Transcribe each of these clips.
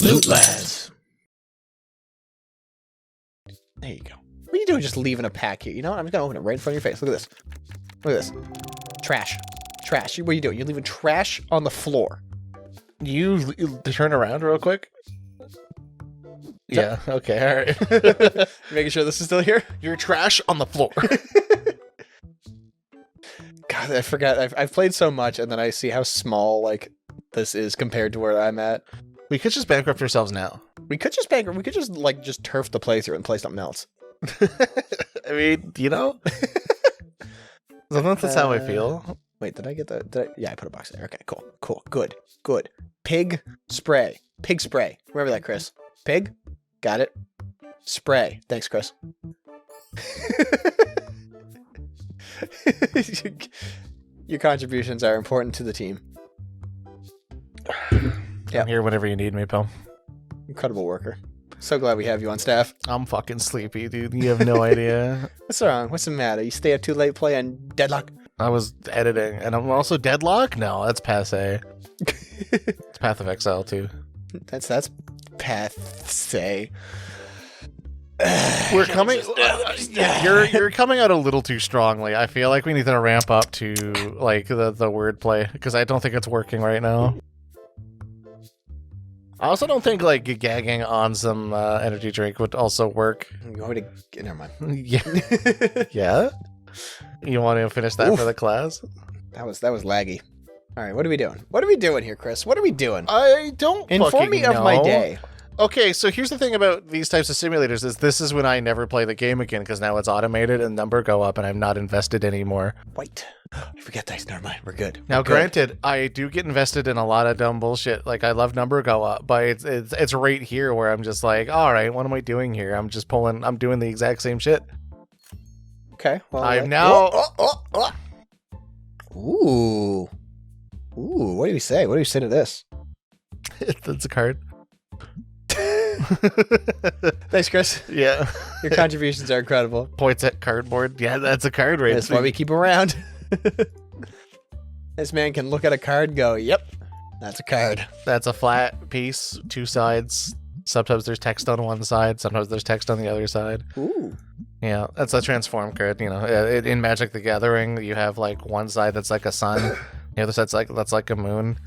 Loot lads. There you go. What are you doing just leaving a pack here? You know what? I'm just gonna open it right in front of your face. Look at this. Look at this. Trash. Trash. What are you doing? You're leaving trash on the floor. You turn around real quick? Yeah, okay, alright. Making sure this is still here? Your trash on the floor. God, I forgot. I've played so much, and then I see how small, like, this is compared to where I'm at. We could just bankrupt ourselves now. We could just bankrupt. We could just, like, just turf the playthrough and play something else. I mean, you know? Sometimes that's how I feel. Wait, did I get that? Yeah, I put a box there. Okay, cool. Cool. Good. Good. Pig spray. Pig spray. Remember that, Chris. Pig? Got it. Spray. Thanks, Chris. Your contributions are important to the team. I'm here whenever you need me, pal. Incredible worker. So glad we have you on staff. I'm fucking sleepy, dude. You have no idea. What's wrong? What's the matter? You stay up too late playing Deadlock? I was editing, and I'm also Deadlock? No, that's passe. It's Path of Exile, too. That's passe. We're coming. You're coming out a little too strongly. I feel like we need to ramp up to like the wordplay because I don't think it's working right now. I also don't think like gagging on some energy drink would also work. You want me to? Never mind. Yeah. Yeah. You want to finish that for the class? That was laggy. All right, what are we doing? What are we doing here, Chris? What are we doing? I don't Inform me of my day. Okay, so here's the thing about these types of simulators is this is when I never play the game again because now it's automated and number go up and I'm not invested anymore. Wait, I forget dice. Never mind. We're good. Now, granted, I do get invested in a lot of dumb bullshit. Like I love number go up, but it's right here where I'm just like, all right, what am I doing here? I'm just pulling. I'm doing the exact same shit. Okay. Well, I'm now. Ooh. Ooh. What do you say? What do you say to this? That's a card. Thanks, Chris. Yeah. Your contributions are incredible. Points at cardboard. Yeah, that's a card right. That's why we keep around. This man can look at a card and go, yep, that's a card. That's a flat piece, two sides. Sometimes there's text on one side. Sometimes there's text on the other side. Ooh. Yeah, that's a transform card. You know, in Magic the Gathering, you have like one side that's like a sun. The other side's that's like a moon.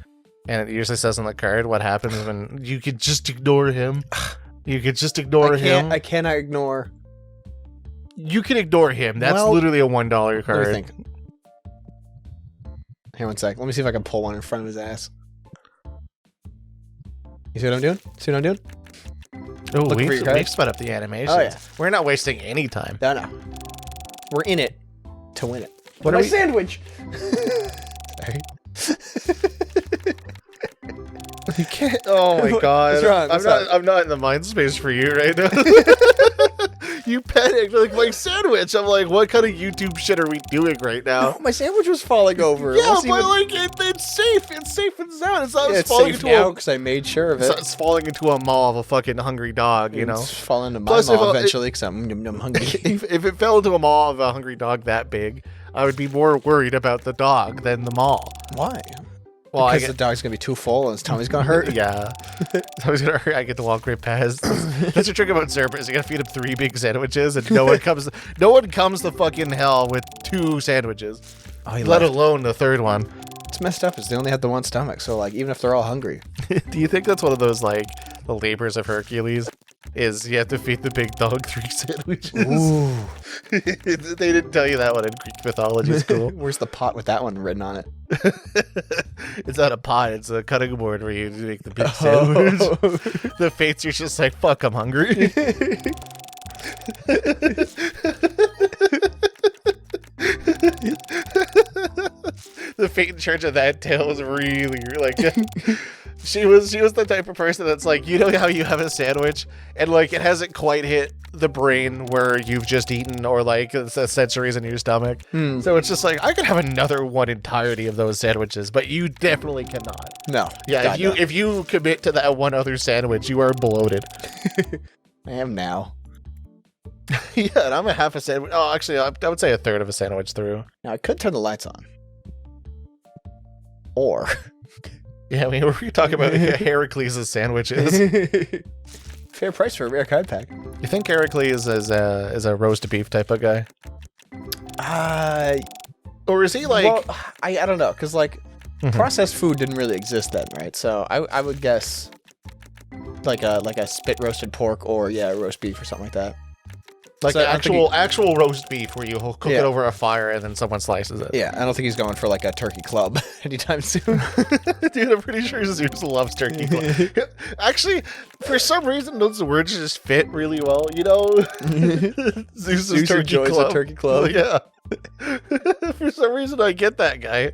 And it usually says on the card what happens when you could just ignore him. You could just ignore him. I cannot ignore. You can ignore him. That's literally a $1 card. What do you think? Here, one sec. Let me see if I can pull one in front of his ass. You see what I'm doing? See what I'm doing? Oh, we've sped up the animation. Oh, yeah. We're not wasting any time. No. We're in it to win it. What are we? Sandwich! Sorry. You can't. Oh my god! What's wrong? I'm not in the mind space for you right now. You panicked like my sandwich. I'm like, what kind of YouTube shit are we doing right now? No, my sandwich was falling over. Yeah, but like it's safe. It's safe and sound. It's not falling safe into now because I made sure of it. It's falling into a maw of a fucking hungry dog. You know, it's falling into my maw eventually because I'm hungry. If it fell into a maw of a hungry dog that big, I would be more worried about the dog than the maw. Why? Well, because the dog's gonna be too full and his tummy's gonna hurt. Yeah, tummy's gonna hurt. I get to walk right past. That's the trick about Serpent is you gotta feed him 3 big sandwiches, and no one comes to fucking hell with 2 sandwiches, let alone the 3rd one. It's messed up. Is they only have the one stomach, so like even if they're all hungry. Do you think that's one of those like the labors of Hercules? Is you have to feed the big dog 3 sandwiches? Ooh. They didn't tell you that one in Greek mythology school. Where's the pot with that one written on it? It's not a pot, it's a cutting board where you make the big sandwich. The fates are just like, fuck, I'm hungry. The fate in charge of that tale was really like she was the type of person that's like, you know how you have a sandwich and like it hasn't quite hit the brain where you've just eaten or like the sensories in your stomach. So it's just like I could have another one entirety of those sandwiches, but you definitely cannot. No. Yeah, God, if you commit to that one other sandwich, you are bloated. I am now. Yeah, and I'm a half a sandwich. Oh, actually, I would say a third of a sandwich through. Now I could turn the lights on. Or Yeah, we were talking about Heracles' sandwiches. Fair price for a rare card pack. You think Heracles is a roast beef type of guy? Or is he like... Well, I don't know, because, like, processed food didn't really exist then, right? So I would guess like a spit roasted pork or, yeah, roast beef or something like that. Like So actual roast beef where you cook it over a fire and then someone slices it. Yeah, I don't think he's going for, like, a turkey club anytime soon. Dude, I'm pretty sure Zeus loves turkey club. Actually, for some reason, those words just fit really well, you know? Zeus turkey enjoys club. a turkey club. Yeah. For some reason, I get that guy.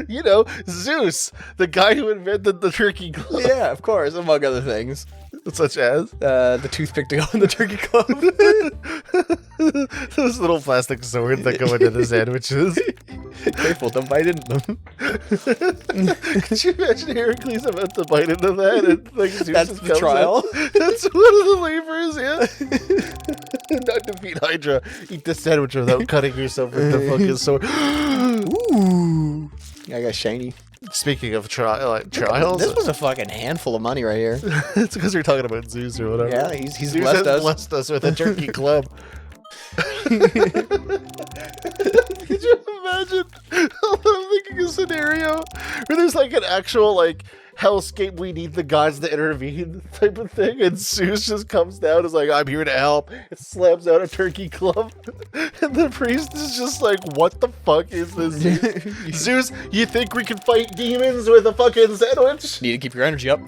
You know, Zeus, the guy who invented the turkey club. Yeah, of course, among other things. Such as? The toothpick to go in the turkey club. Those little plastic swords that go into the sandwiches. Careful, don't bite into them. Could you imagine Heracles about to bite into that? And, like, Zeus That's just the comes trial. out? That's one of the levers, yeah. Not defeat Hydra. Eat the sandwich without cutting yourself with the fucking sword. Ooh. I got shiny. Speaking of trials, This was a fucking handful of money right here. it's because we're talking about Zeus or whatever. Yeah, he's Zeus blessed has us. blessed us with a turkey club. Could you imagine? I'm thinking a scenario where there's like an actual like hellscape, we need the gods to intervene type of thing, and Zeus just comes down and is like, I'm here to help. It slams out a turkey club, and the priest is just like, what the fuck is this? Zeus, you think we can fight demons with a fucking sandwich? Need to keep your energy up.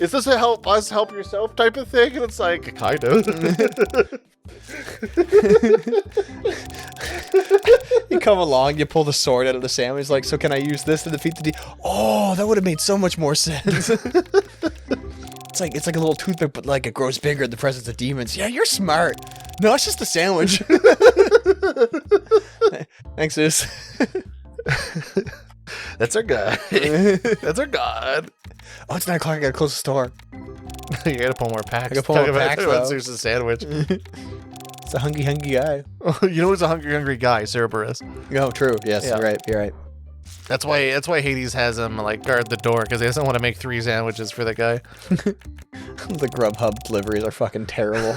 Is this a help us help yourself type of thing? And it's like, kind of. You come along, you pull the sword out of the sandwich, like, so can I use this to defeat the Oh, that would have made so much more sense. It's like a little toothpick, but like it grows bigger in the presence of demons. Yeah, you're smart. No, it's just a sandwich. Thanks, Zeus. That's our god. That's our god. Oh, it's 9 o'clock. I gotta close the store. You gotta pull more packs. I gotta pull more packs, Talk about though. Zeus's sandwich. It's a hungry guy. You know who's a hungry guy? Cerberus. Oh, true. Yes, Yeah. You're right. That's why Hades has him like guard the door, because he doesn't want to make 3 sandwiches for the guy. The Grubhub deliveries are fucking terrible.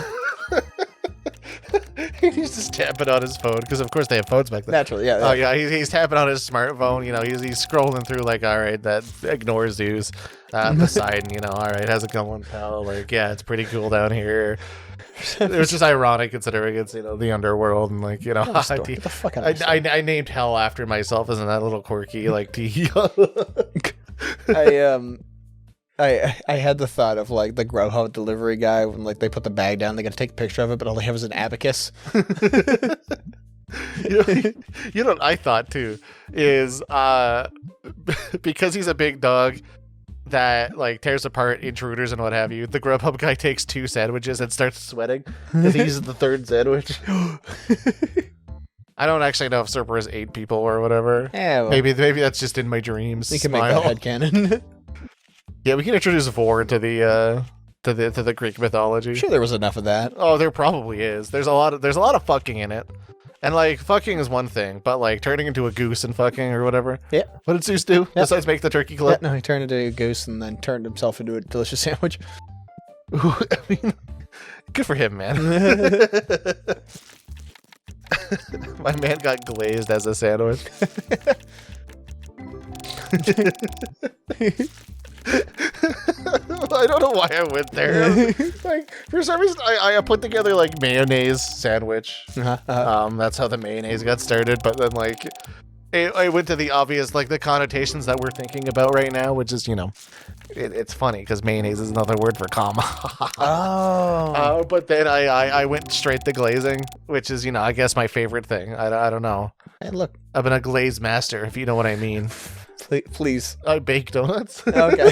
He's just tapping on his phone, because of course they have phones back then. Naturally, yeah. Oh yeah, he's tapping on his smartphone. You know, he's scrolling through like, all right, that ignores Zeus. Poseidon, you know, all right, how's it going, pal? Like, yeah, it's pretty cool down here. It was just ironic considering it's, you know, the underworld and like, you know, Get the fuck out of my store. I named hell after myself. Isn't that a little quirky? Like, I had the thought of like the Grubhub delivery guy when like they put the bag down, they gotta take a picture of it, but all they have is an abacus. You know what I thought too is because he's a big dog that like tears apart intruders and what have you, the Grubhub guy takes 2 sandwiches and starts sweating because he's the 3rd sandwich. I don't actually know if Cerberus ate people or whatever. Yeah, well, Maybe that's just in my dreams. we can make that headcanon. Yeah, we can introduce Vor to the Greek mythology. I'm sure there was enough of that. Oh, there probably is. There's a lot of fucking in it. And like fucking is one thing, but like turning into a goose and fucking or whatever. Yeah. What did Zeus do besides make the turkey club? Yeah, no, he turned into a goose and then turned himself into a delicious sandwich. Ooh, I mean, good for him, man. My man got glazed as a sandwich. I don't know why I went there. Like, for some reason, I put together like mayonnaise sandwich. That's how the mayonnaise got started. But then like, I went to the obvious, like the connotations that we're thinking about right now, which is, you know, it's funny because mayonnaise is another word for comma. Oh. But then I went straight to glazing, which is, you know, I guess my favorite thing. I don't know. Hey, look. I've been a glaze master, if you know what I mean. Please. I bake donuts. Okay.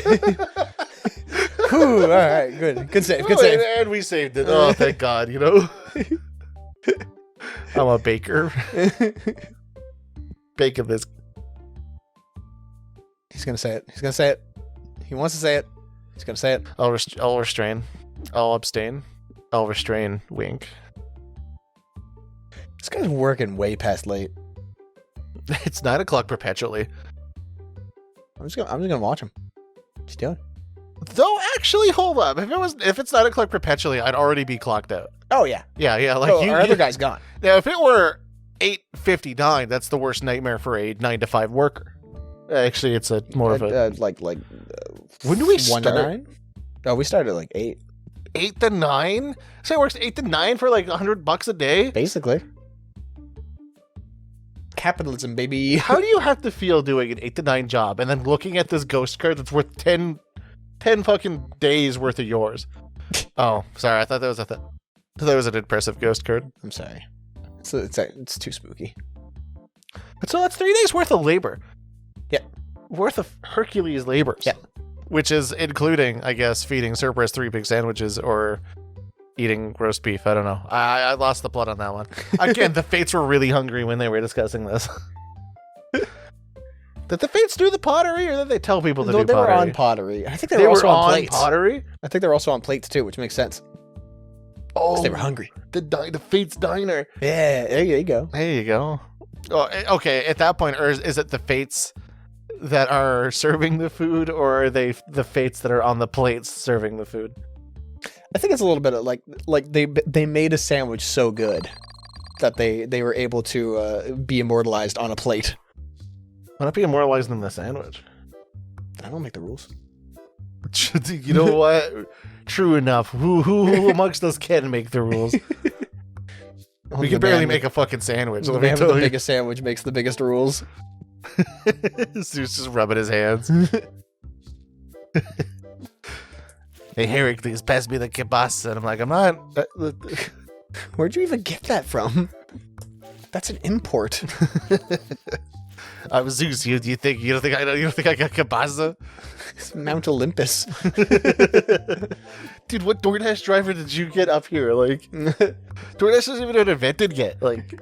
Whew, all right, good save, good save. And we saved it. Oh, thank God, you know. I'm a baker. Bake of this. He's gonna say it. He's gonna say it. He wants to say it. He's gonna say it. I'll restrain. I'll abstain. I'll restrain. Wink. This guy's working way past late. It's 9 o'clock perpetually. I'm just gonna watch him. What's he doing? Though, actually, hold up. If it's 9 o'clock perpetually, I'd already be clocked out. Oh yeah. Yeah. Like Our other guy's gone. Now, if it were 8:59, that's the worst nightmare for a 9 to 5 worker. Actually, it's a more of a when do we 1 to start? 9? Oh, we started at like 8. 8 to 9. So it works 8 to 9 for like $100 a day. Basically. Capitalism, baby. How do you have to feel doing an 8 to 9 job and then looking at this ghost card that's worth 10 fucking days worth of yours? Oh, sorry. I thought that was an impressive ghost card. I'm sorry. It's too spooky. But so that's 3 days worth of labor. Yeah. Worth of Hercules labors. Yeah. Which is including, I guess, feeding Cerberus 3 big sandwiches or eating roast beef. I don't know. I lost the plot on that one. Again, the Fates were really hungry when they were discussing this. Did the Fates do the pottery, or did they tell people to do pottery? They were on pottery. I think they were also on plates. Pottery? I think they were also on plates too, which makes sense. Oh, they were hungry. The Fates diner. Yeah, there you go. There you go. Oh, okay. At that point, or is it the Fates that are serving the food, or are they the Fates that are on the plates serving the food? I think it's a little bit of like they made a sandwich so good that they were able to be immortalized on a plate. Why not be immortalized in the sandwich? I don't make the rules. You know what? True enough. Who amongst us can make the rules? We can barely make a fucking sandwich. The man with the biggest sandwich makes the biggest rules. Zeus just rubbing his hands. Hey, Heracles, pass me the kielbasa. And I'm like, I'm not. Where'd you even get that from? That's an import. I'm Zeus. You don't think I got kielbasa? It's Mount Olympus. Dude, what DoorDash driver did you get up here? Like, DoorDash hasn't even been invented yet. Like,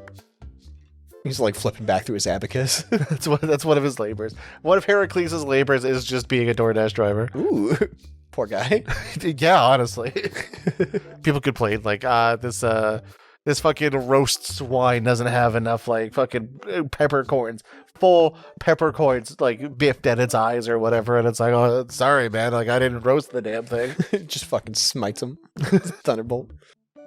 he's like flipping back through his abacus. That's one of his labors. One of Heracles' labors is just being a DoorDash driver. Ooh, poor guy. Yeah, honestly. People complain like, this fucking roast swine doesn't have enough like fucking peppercorns, full peppercorns like biffed at its eyes or whatever, and it's like, oh, sorry, man, like I didn't roast the damn thing. Just fucking smites him. Thunderbolt.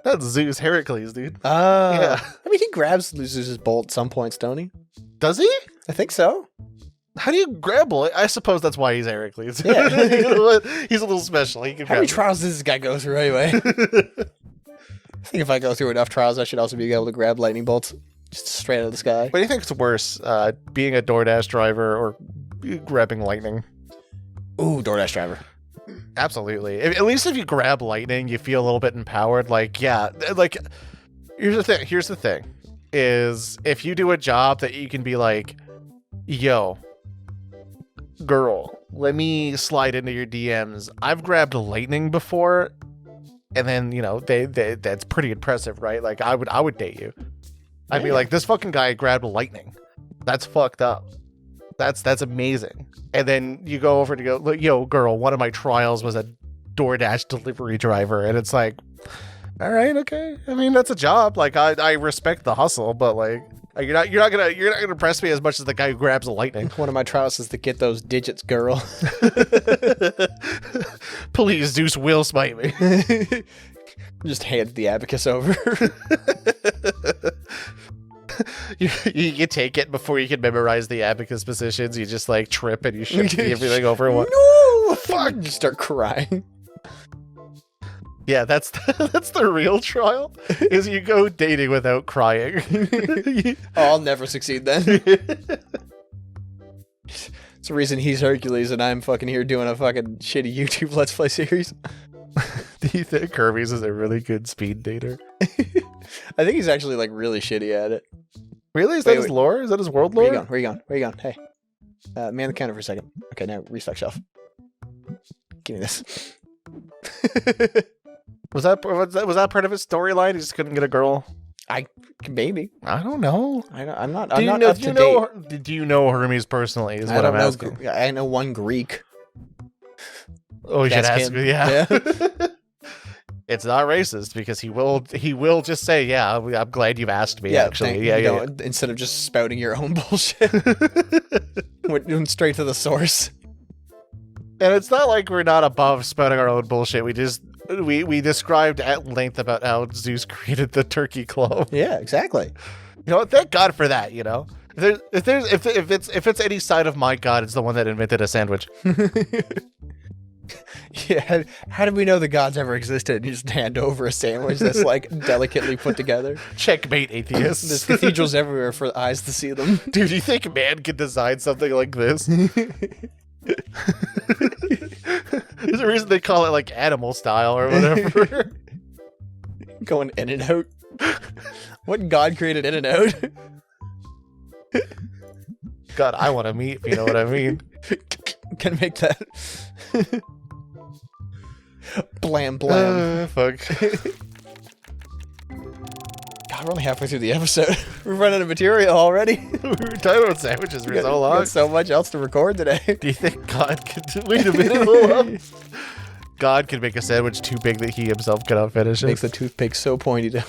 That's Zeus Heracles, dude. Yeah. I mean, he grabs Zeus's bolt at some points, don't he? Does he? I think so. How do you grab it? I suppose that's why he's Heracles. Yeah. You know what? He's a little special. He can How many trials does this guy go through anyway? I think if I go through enough trials, I should also be able to grab lightning bolts just straight out of the sky. What do you think is worse, being a DoorDash driver or grabbing lightning? Ooh, DoorDash driver. Absolutely. At least if you grab lightning, you feel a little bit empowered. Like, yeah, like, here's the thing, is if you do a job that you can be like, yo, girl, let me slide into your DMs. I've grabbed lightning before. And then, you know, that's pretty impressive, right? Like, I would date you. I'd be like, this fucking guy grabbed lightning. That's fucked up. That's amazing. And then you go over to go, yo, girl, one of my trials was a DoorDash delivery driver. And it's like, all right, okay. I mean, that's a job. Like, I respect the hustle, but like, you're not gonna impress me as much as the guy who grabs the lightning. One of my trials is to get those digits, girl. Please, Zeus will smite me. Just hand the abacus over. You take it before you can memorize the abacus positions. You just like trip and you shift everything over. No, fuck! Just start crying. Yeah, that's the real trial. Is you go dating without crying. Oh, I'll never succeed then. It's the reason he's Hercules and I'm fucking here doing a fucking shitty YouTube Let's Play series. Do you think Kirby's is a really good speed dater? I think he's actually like really shitty at it. Really? Is that his lore? Is that his world lore? Where you going? Hey. Man the counter for a second. Okay, now restock shelf. Give me this. Was that part of his storyline? He just couldn't get a girl? Maybe. I don't know. I'm not up to date. Do you know Hermes personally? Is what I'm asking. I know one Greek. Oh, you should ask him. Yeah. It's not racist because he will just say, yeah, I'm glad you've asked me. Actually, yeah. Instead of just spouting your own bullshit, went straight to the source. And it's not like we're not above spouting our own bullshit. We described at length about how Zeus created the turkey clone. Yeah, exactly. You know, thank God for that. You know, if it's any side of my God, it's the one that invented a sandwich. Yeah, how did we know the gods ever existed? You just hand over a sandwich that's like delicately put together. Checkmate, atheists. There's cathedrals everywhere for eyes to see them. Dude, do you think man could design something like this? There's a reason they call it like animal style or whatever. Going in and out. What god created in and out? God, I want to meet, if you know what I mean. Can make that. Blam blam. Fuck. God, we're only halfway through the episode. We're running out of material already. We were talking about sandwiches for so long. Got so much else to record today. Do you think God could... Wait a minute, hold up. God can make a sandwich too big that he himself cannot finish it. Makes the toothpick so pointy down.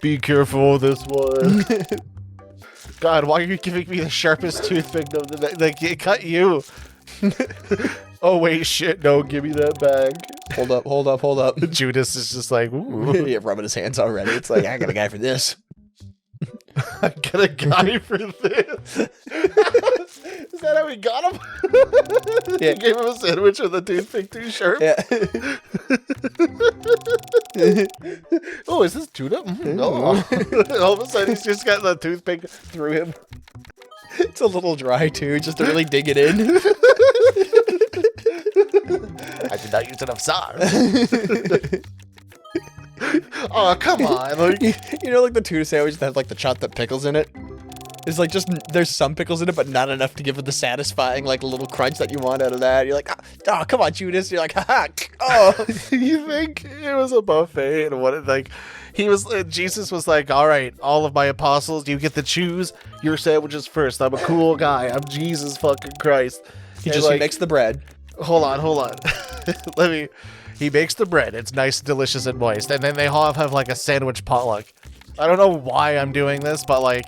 Be careful of this one. God, why are you giving me the sharpest toothpick? Like, it cut you. Oh, wait, shit, no, give me that bag. Hold up. Judas is just like, ooh. Yeah, rubbing his hands already. It's like, I got a guy for this. I got a guy for this. Is that how we got him? Yeah. You gave him a sandwich with a toothpick too sharp? Yeah. Oh, is this tuna? No. All of a sudden, he's just got the toothpick through him. It's a little dry, too, just to really dig it in. I did not use enough sauce. Oh, come on. Like, you know, like the tuna sandwich that has like the chopped pickles in it? It's like just, there's some pickles in it, but not enough to give it the satisfying, like, little crunch that you want out of that. You're like, oh, come on, Judas. You're like, haha, oh. You think it was a buffet and what, like, Jesus was like, all right, all of my apostles, you get to choose your sandwiches first. I'm a cool guy. I'm Jesus fucking Christ. He just makes the bread. Hold on. He makes the bread. It's nice, delicious, and moist. And then they all have like a sandwich potluck. I don't know why I'm doing this, but like,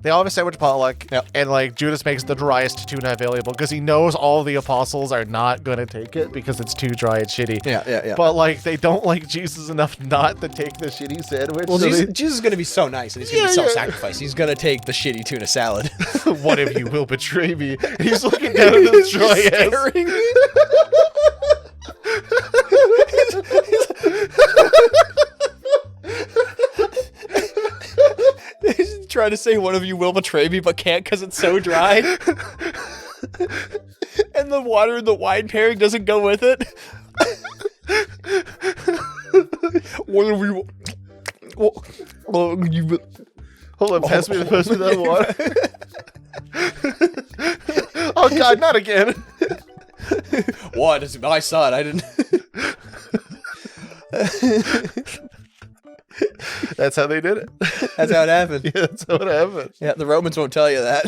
they all have a sandwich potluck. Yep. And like, Judas makes the driest tuna available because he knows all the apostles are not going to take it because it's too dry and shitty. Yeah. But like, they don't like Jesus enough not to take the shitty sandwich. Well, so Jesus is going to be so nice, and he's going to be self-sacrifice. He's going to take the shitty tuna salad. One of you will betray me. And he's looking down at this dry ass. He's trying to say one of you will betray me, but can't because it's so dry. And the water and the wine pairing doesn't go with it. One of you... Hold on, pass me that water. Oh God, not again. What? It's my son. I didn't... That's how they did it. That's how it happened. Yeah, that's how it happened. Yeah, the Romans won't tell you that.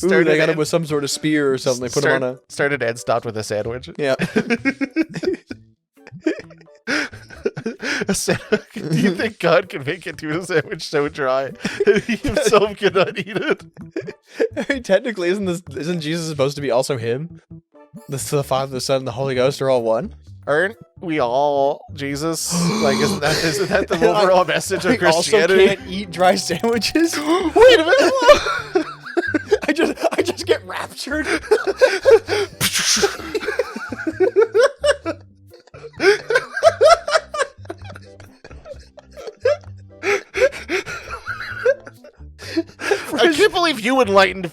Ooh, they got him with some sort of spear or something. They put him on a... Started and stopped with a sandwich. Yeah. Do you think God can make a tuna sandwich so dry that he himself cannot eat it? I mean, technically, isn't Jesus supposed to be also him? The Father, the Son, and the Holy Ghost are all one? Aren't we all Jesus? Like, isn't that the overall message of Christianity? Also can't eat dry sandwiches? Wait a minute! I just get raptured. I can't believe you enlightened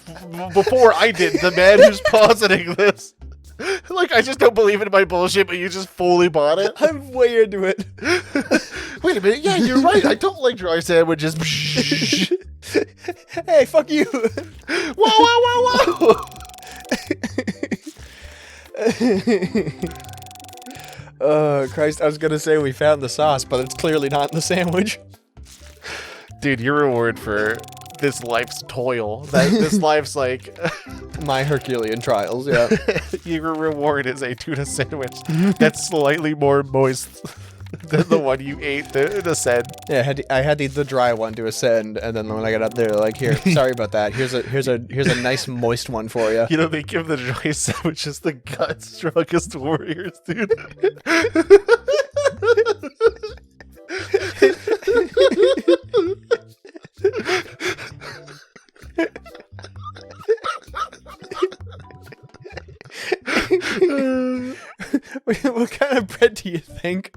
before I did, the man who's positing this. Like, I just don't believe in my bullshit, but you just fully bought it. I'm way into it. Wait a minute. Yeah, you're right. I don't like dry sandwiches. Hey, fuck you. Whoa. Oh, Christ. I was going to say we found the sauce, but it's clearly not in the sandwich. Dude, your reward for this life's toil. That this life's like My Herculean trials, yeah. your reward is a tuna sandwich that's slightly more moist than the one you ate to ascend. Yeah, I had to eat the dry one to ascend, and then when I got up there, like, here, sorry about that. Here's a nice moist one for you. You know, they give the dry sandwiches the God's strongest warriors, dude. What kind of bread do you think?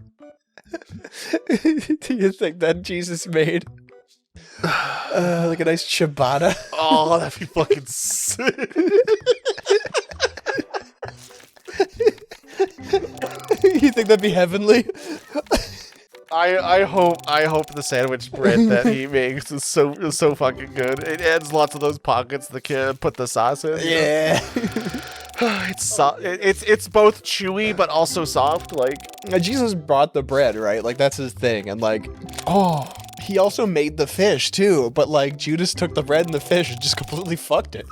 Do you think that Jesus made? Like a nice ciabatta. Oh, that'd be fucking sick. You think that'd be heavenly? I hope the sandwich bread that he makes is so fucking good. It adds lots of those pockets the kid put the sauce in. Yeah. It's both chewy but also soft. Like Jesus brought the bread, right? Like that's his thing, and like, oh, he also made the fish too. But like Judas took the bread and the fish and just completely fucked it.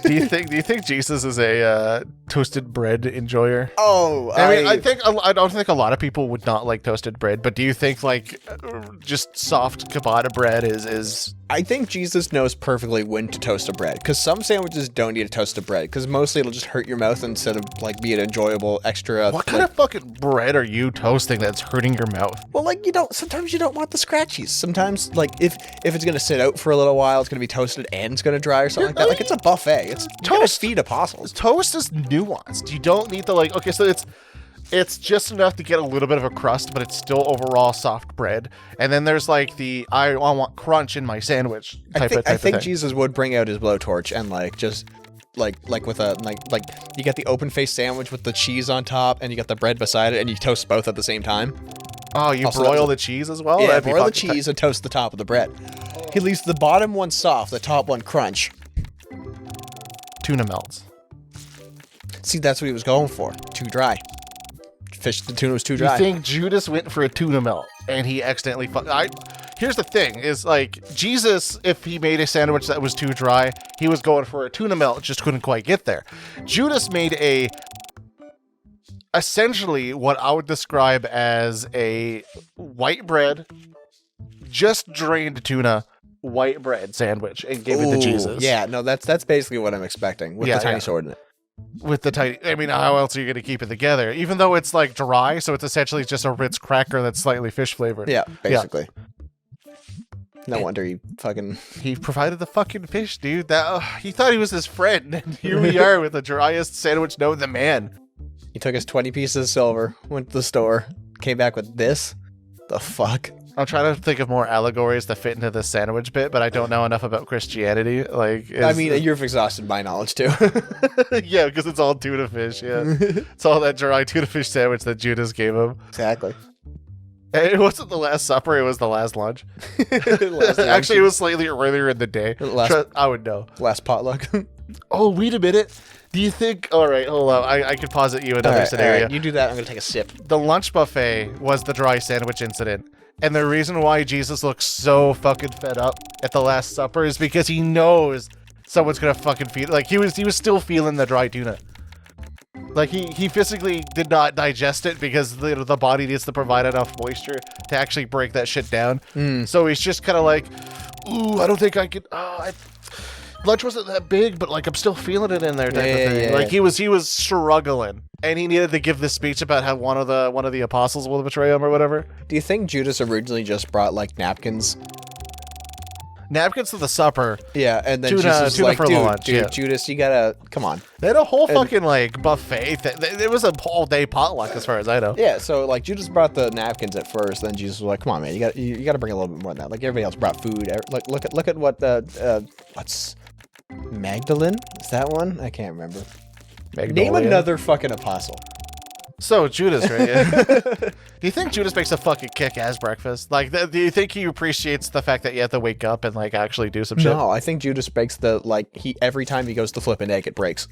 Do you think Jesus is a toasted bread enjoyer? Oh, I mean, I don't think a lot of people would not like toasted bread, but do you think like just soft ciabatta bread is? I think Jesus knows perfectly when to toast a bread, because some sandwiches don't need to toast a bread, because mostly it'll just hurt your mouth instead of like be an enjoyable extra. What kind of fucking bread are you toasting that's hurting your mouth? Well, like sometimes you don't want the scratchies. Sometimes like if it's gonna sit out for a little while, it's gonna be toasted and it's gonna dry or something like that. Like it's a buffet. It's toast. Feed apostles. Toast is nuanced. You don't need the like. Okay, so it's just enough to get a little bit of a crust, but it's still overall soft bread. And then there's like the I want crunch in my sandwich type of thing. I think Jesus would bring out his blowtorch and like just like with a like you get the open faced sandwich with the cheese on top and you got the bread beside it and you toast both at the same time. Oh, you also, broil the cheese as well? Yeah, broil the cheese and toast the top of the bread. He leaves the bottom one soft, the top one crunch. Tuna melts. See, that's what he was going for. Too dry. The tuna was too dry. You think Judas went for a tuna melt and he accidentally here's the thing is like Jesus, if he made a sandwich that was too dry, he was going for a tuna melt, just couldn't quite get there. Judas made essentially what I would describe as a white bread, just drained tuna, white bread sandwich and gave it to Jesus. Yeah, no, that's basically what I'm expecting with the tiny sword in it. With the tiny, I mean, how else are you going to keep it together? Even though it's like dry, so it's essentially just a Ritz cracker that's slightly fish flavored. Yeah, basically. Yeah. No wonder he provided the fucking fish, dude. He thought he was his friend, and here we are with the driest sandwich known to man. He took his 20 pieces of silver, went to the store, came back with this. The fuck? I'm trying to think of more allegories that fit into the sandwich bit, but I don't know enough about Christianity. Like, I mean, you've exhausted my knowledge too. Yeah, because it's all tuna fish. Yeah, it's all that dry tuna fish sandwich that Judas gave him. Exactly. And it wasn't the Last Supper; it was the last lunch. Actually, it was slightly earlier in the day. I would know. Last potluck. Oh, wait a minute. Do you think? All right, hold on. I could posit you another scenario. All right, you do that. I'm gonna take a sip. The lunch buffet was the dry sandwich incident. And the reason why Jesus looks so fucking fed up at the Last Supper is because he knows someone's gonna fucking feed. Like he was still feeling the dry tuna. Like he physically did not digest it because the body needs to provide enough moisture to actually break that shit down. So he's just kind of like, ooh, I don't think I could. Lunch wasn't that big, but like I'm still feeling it in there. Type of thing. Yeah. Like he was struggling, and he needed to give this speech about how one of the apostles will betray him or whatever. Do you think Judas originally just brought like napkins? Napkins to the supper. Yeah, and then tuna, Jesus was tuna like, for lunch. Dude, Yeah. Judas, you gotta come on. They had a whole fucking like buffet. It was a whole day potluck, as far as I know. Yeah, so like Judas brought the napkins at first, then Jesus was like, "Come on, man, you got to bring a little bit more than that." Like everybody else brought food. Like look at what what's Magdalene? Is that one? I can't remember. Name another fucking apostle. So Judas, right? Yeah. Do you think Judas makes a fucking kick-ass breakfast? Like, do you think he appreciates the fact that you have to wake up and like actually do some shit? No, I think Judas breaks every time he goes to flip an egg, it breaks.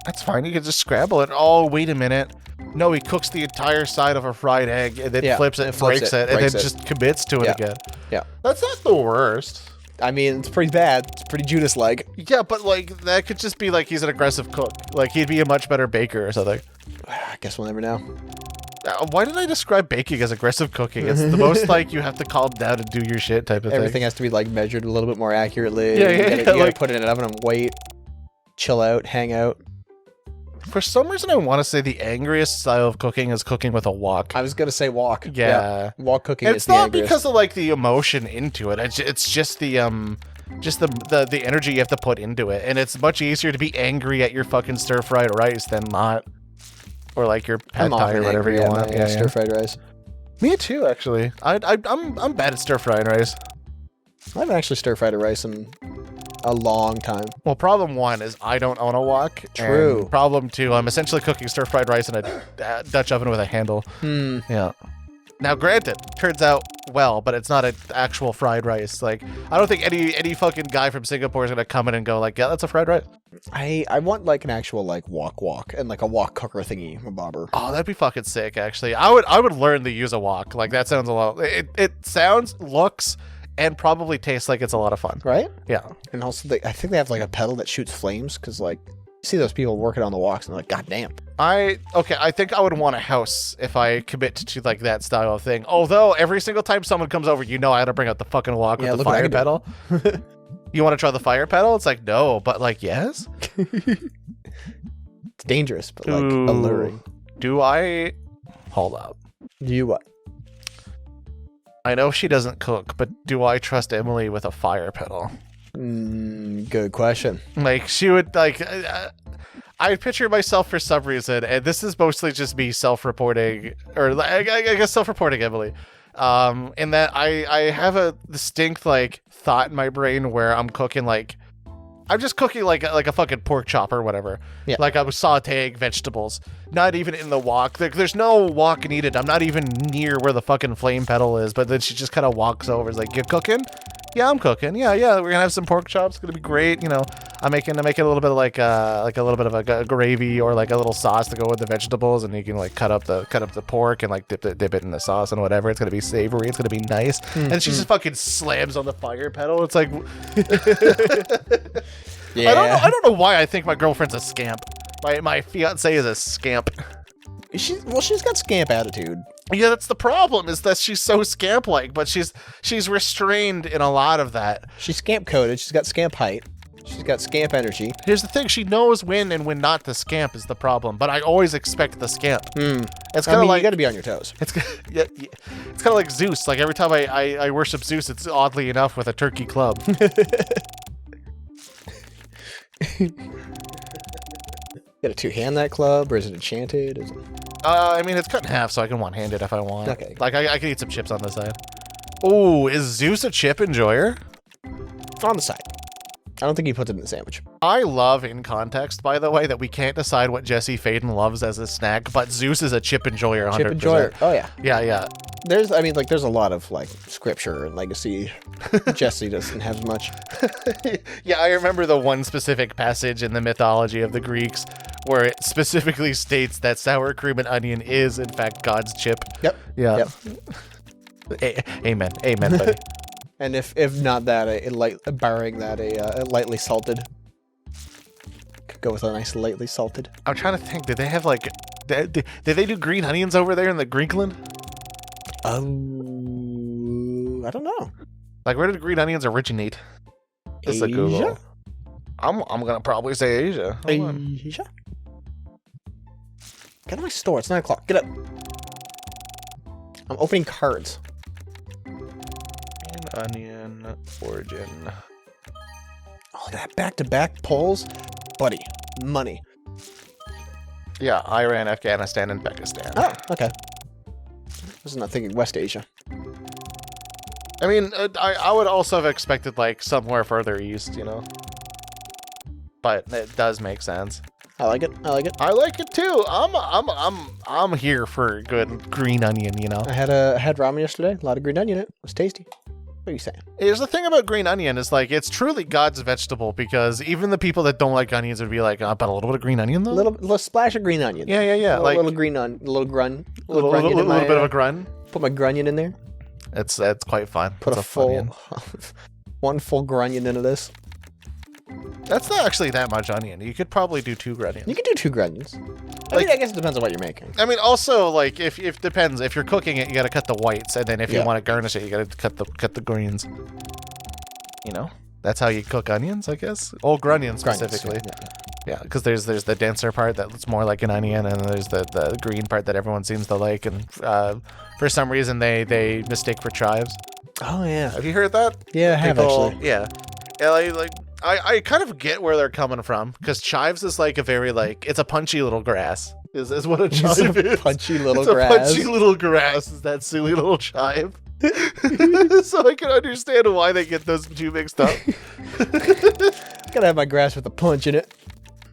That's fine. You can just scramble it. Oh, wait a minute. No, he cooks the entire side of a fried egg and then flips it, breaks it, and then just commits to it again. Yeah. That's not the worst. I mean, it's pretty bad. It's pretty Judas-like. Yeah, but like that could just be like he's an aggressive cook. Like he'd be a much better baker or something. I guess we'll never know. Why did I describe baking as aggressive cooking? It's the most like you have to calm down and do your shit type of thing. Everything has to be like measured a little bit more accurately. Yeah, You gotta put it in an oven and wait, chill out, hang out. For some reason, I want to say the angriest style of cooking is cooking with a wok. I was gonna say wok. Yeah. Wok cooking It's is the not angriest. because of like the emotion into it. It's just the energy you have to put into it, and it's much easier to be angry at your fucking stir fried rice than not, or like your pad thai or whatever you want. Yeah, stir fried rice. Me too, actually. I'm bad at stir fried rice. I haven't actually stir fried a rice in a long time. Well, problem one is I don't own a wok. True. And problem two, I'm essentially cooking stir fried rice in a Dutch oven with a handle. Yeah. Now, granted, turns out well, but it's not an actual fried rice. Like, I don't think any fucking guy from Singapore is gonna come in and go like, yeah, that's a fried rice. I want like an actual like wok and like a wok cooker thingy, a bobber. Oh, that'd be fucking sick. Actually, I would learn to use a wok. Like that sounds a lot. It sounds, looks, and probably tastes like it's a lot of fun. Right? Yeah. And also, I think they have like a pedal that shoots flames because like you see those people working on the woks and they're like, God damn. I think I would want a house if I commit to like that style of thing. Although every single time someone comes over, you know I had to bring out the fucking wok with the fire pedal. You want to try the fire pedal? It's like, no, but like, yes. It's dangerous, but like alluring. Do I? Hold up. Do you what? I know she doesn't cook, but do I trust Emily with a fire pedal? Good question. Like she would like. I picture myself for some reason, and this is mostly just me self-reporting, or I guess self-reporting Emily, in that I have a distinct like thought in my brain where I'm cooking like, I'm just cooking like a fucking pork chop or whatever. Yeah. Like I was sauteing vegetables, not even in the wok. There's no wok needed. I'm not even near where the fucking flame pedal is, but then she just kind of walks over. Is like, you cooking? Yeah, I'm cooking. Yeah, we're gonna have some pork chops. It's gonna be great. You know, I'm making a little bit of like a little bit of a gravy or like a little sauce to go with the vegetables, and you can like cut up the pork and like dip it in the sauce and whatever. It's gonna be savory. It's gonna be nice. And she just fucking slams on the fire pedal. It's like, yeah. I don't know why I think my girlfriend's a scamp. My fiance is a scamp. She's got scamp attitude. Yeah, that's the problem, is that she's so scamp-like, but she's restrained in a lot of that. She's scamp-coded. She's got scamp height. She's got scamp energy. Here's the thing, she knows when and when not to scamp is the problem, but I always expect the scamp. It's kind of like, you gotta be on your toes. It's kind of like Zeus. Like every time I worship Zeus, it's oddly enough with a turkey club. You gotta two-hand that club, or is it enchanted? Is it... I mean, it's cut in half, so I can one-hand it if I want. Okay. Like, I can eat some chips on the side. Oh, is Zeus a chip enjoyer? On the side. I don't think he puts it in the sandwich. I love in context, by the way, that we can't decide what Jesse Faden loves as a snack, but Zeus is a chip enjoyer 100%. Chip enjoyer. Oh, yeah. Yeah. There's a lot of, like, scripture and legacy. Jesse doesn't have much. Yeah, I remember the one specific passage in the mythology of the Greeks where it specifically states that sour cream and onion is, in fact, God's chip. Yep. Yeah. Yep. Amen, buddy. And if not that, barring that, a lightly salted. Could go with a nice lightly salted. I'm trying to think, did they have, like, did they do green onions over there in the Greekland? I don't know. Like, where did green onions originate? Just a Google. I'm gonna probably say Asia. Asia? Get to my store. It's 9 o'clock. Get up. I'm opening cards. Green onion origin. Oh, that back-to-back polls? Buddy, money. Yeah, Iran, Afghanistan, and Pakistan. Oh, okay. I was not thinking West Asia. I mean, I would also have expected like somewhere further east, you know. But it does make sense. I like it. I like it too. I'm here for good green onion, you know. I had ramen yesterday. A lot of green onion in it. It was tasty. What are you saying? Here's the thing about green onion is like it's truly God's vegetable because even the people that don't like onions would be like, oh, but a little bit of green onion though. Little splash of green onion. Yeah. Like little green onion, little grun, little bit of a grun. Put my grunion in there. That's quite fun. Put It's a full, one full grunion into this. That's not actually that much onion. You could probably do 2 grunions. You could do 2 grunions. I guess it depends on what you're making. I mean, also like if depends. If you're cooking it, you got to cut the whites, and then if you want to garnish it, you got to cut the greens. You know, that's how you cook onions, I guess. Oh, grunions specifically. Yeah, because there's the denser part that looks more like an onion, and there's the green part that everyone seems to like, and for some reason they mistake for chives. Oh yeah. Have you heard that? Yeah, I have actually. Yeah. I kind of get where they're coming from because chives is like a very it's a punchy little grass. Is what a chive is. Punchy little it's grass. A punchy little grass is that silly little chive. So I can understand why they get those two mixed up. Gotta have my grass with a punch in it.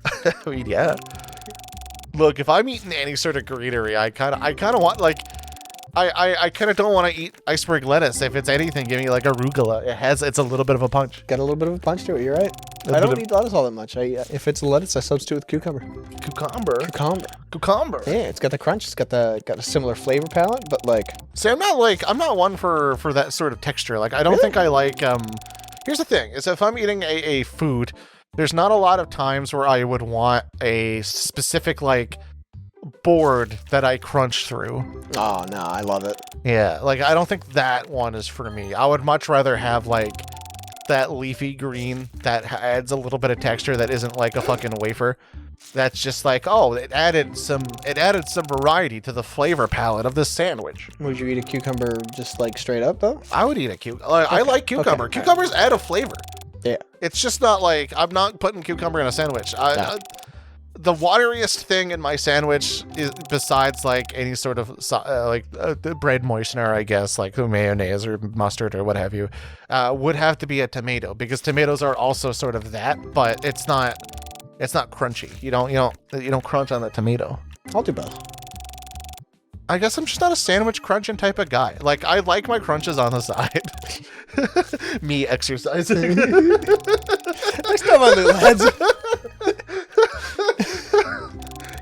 I mean, yeah. Look, if I'm eating any sort of greenery, I kind of want I kind of don't want to eat iceberg lettuce. If it's anything, give me like arugula. It's a little bit of a punch. Got a little bit of a punch to it. You're right. I don't eat lettuce all that much. If it's lettuce, I substitute with cucumber. Cucumber. Yeah, it's got the crunch. It's got a similar flavor palette, but like. See, I'm not one for that sort of texture. Like, I don't think I like. Here's the thing: is if I'm eating a food, there's not a lot of times where I would want a specific board that I crunch through. Oh no, I love it. Yeah, I don't think that one is for me. I would much rather have that leafy green that adds a little bit of texture that isn't like a fucking wafer. That's just it added some variety to the flavor palette of this sandwich. Would you eat a cucumber just straight up though? I would eat a cucumber. I like cucumber. Okay. Cucumbers add a flavor. Yeah. It's just not I'm not putting cucumber in a sandwich. The wateriest thing in my sandwich is besides any sort of bread moistener, I guess, like mayonnaise or mustard or what have you, would have to be a tomato because tomatoes are also sort of that, but it's not crunchy. You don't crunch on the tomato. I'll do both. I guess I'm just not a sandwich crunching type of guy. I like my crunches on the side. Me exercising. Next time on Loot Lads.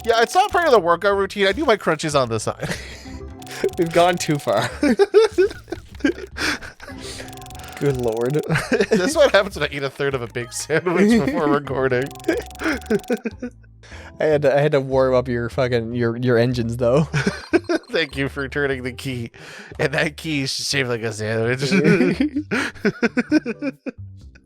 Yeah, it's not part of the workout routine. I do my crunches on the side. We've gone too far. Good lord. This is what happens when I eat a third of a big sandwich before recording. I had to warm up your engines though. Thank you for turning the key. And that key is shaped like a sandwich.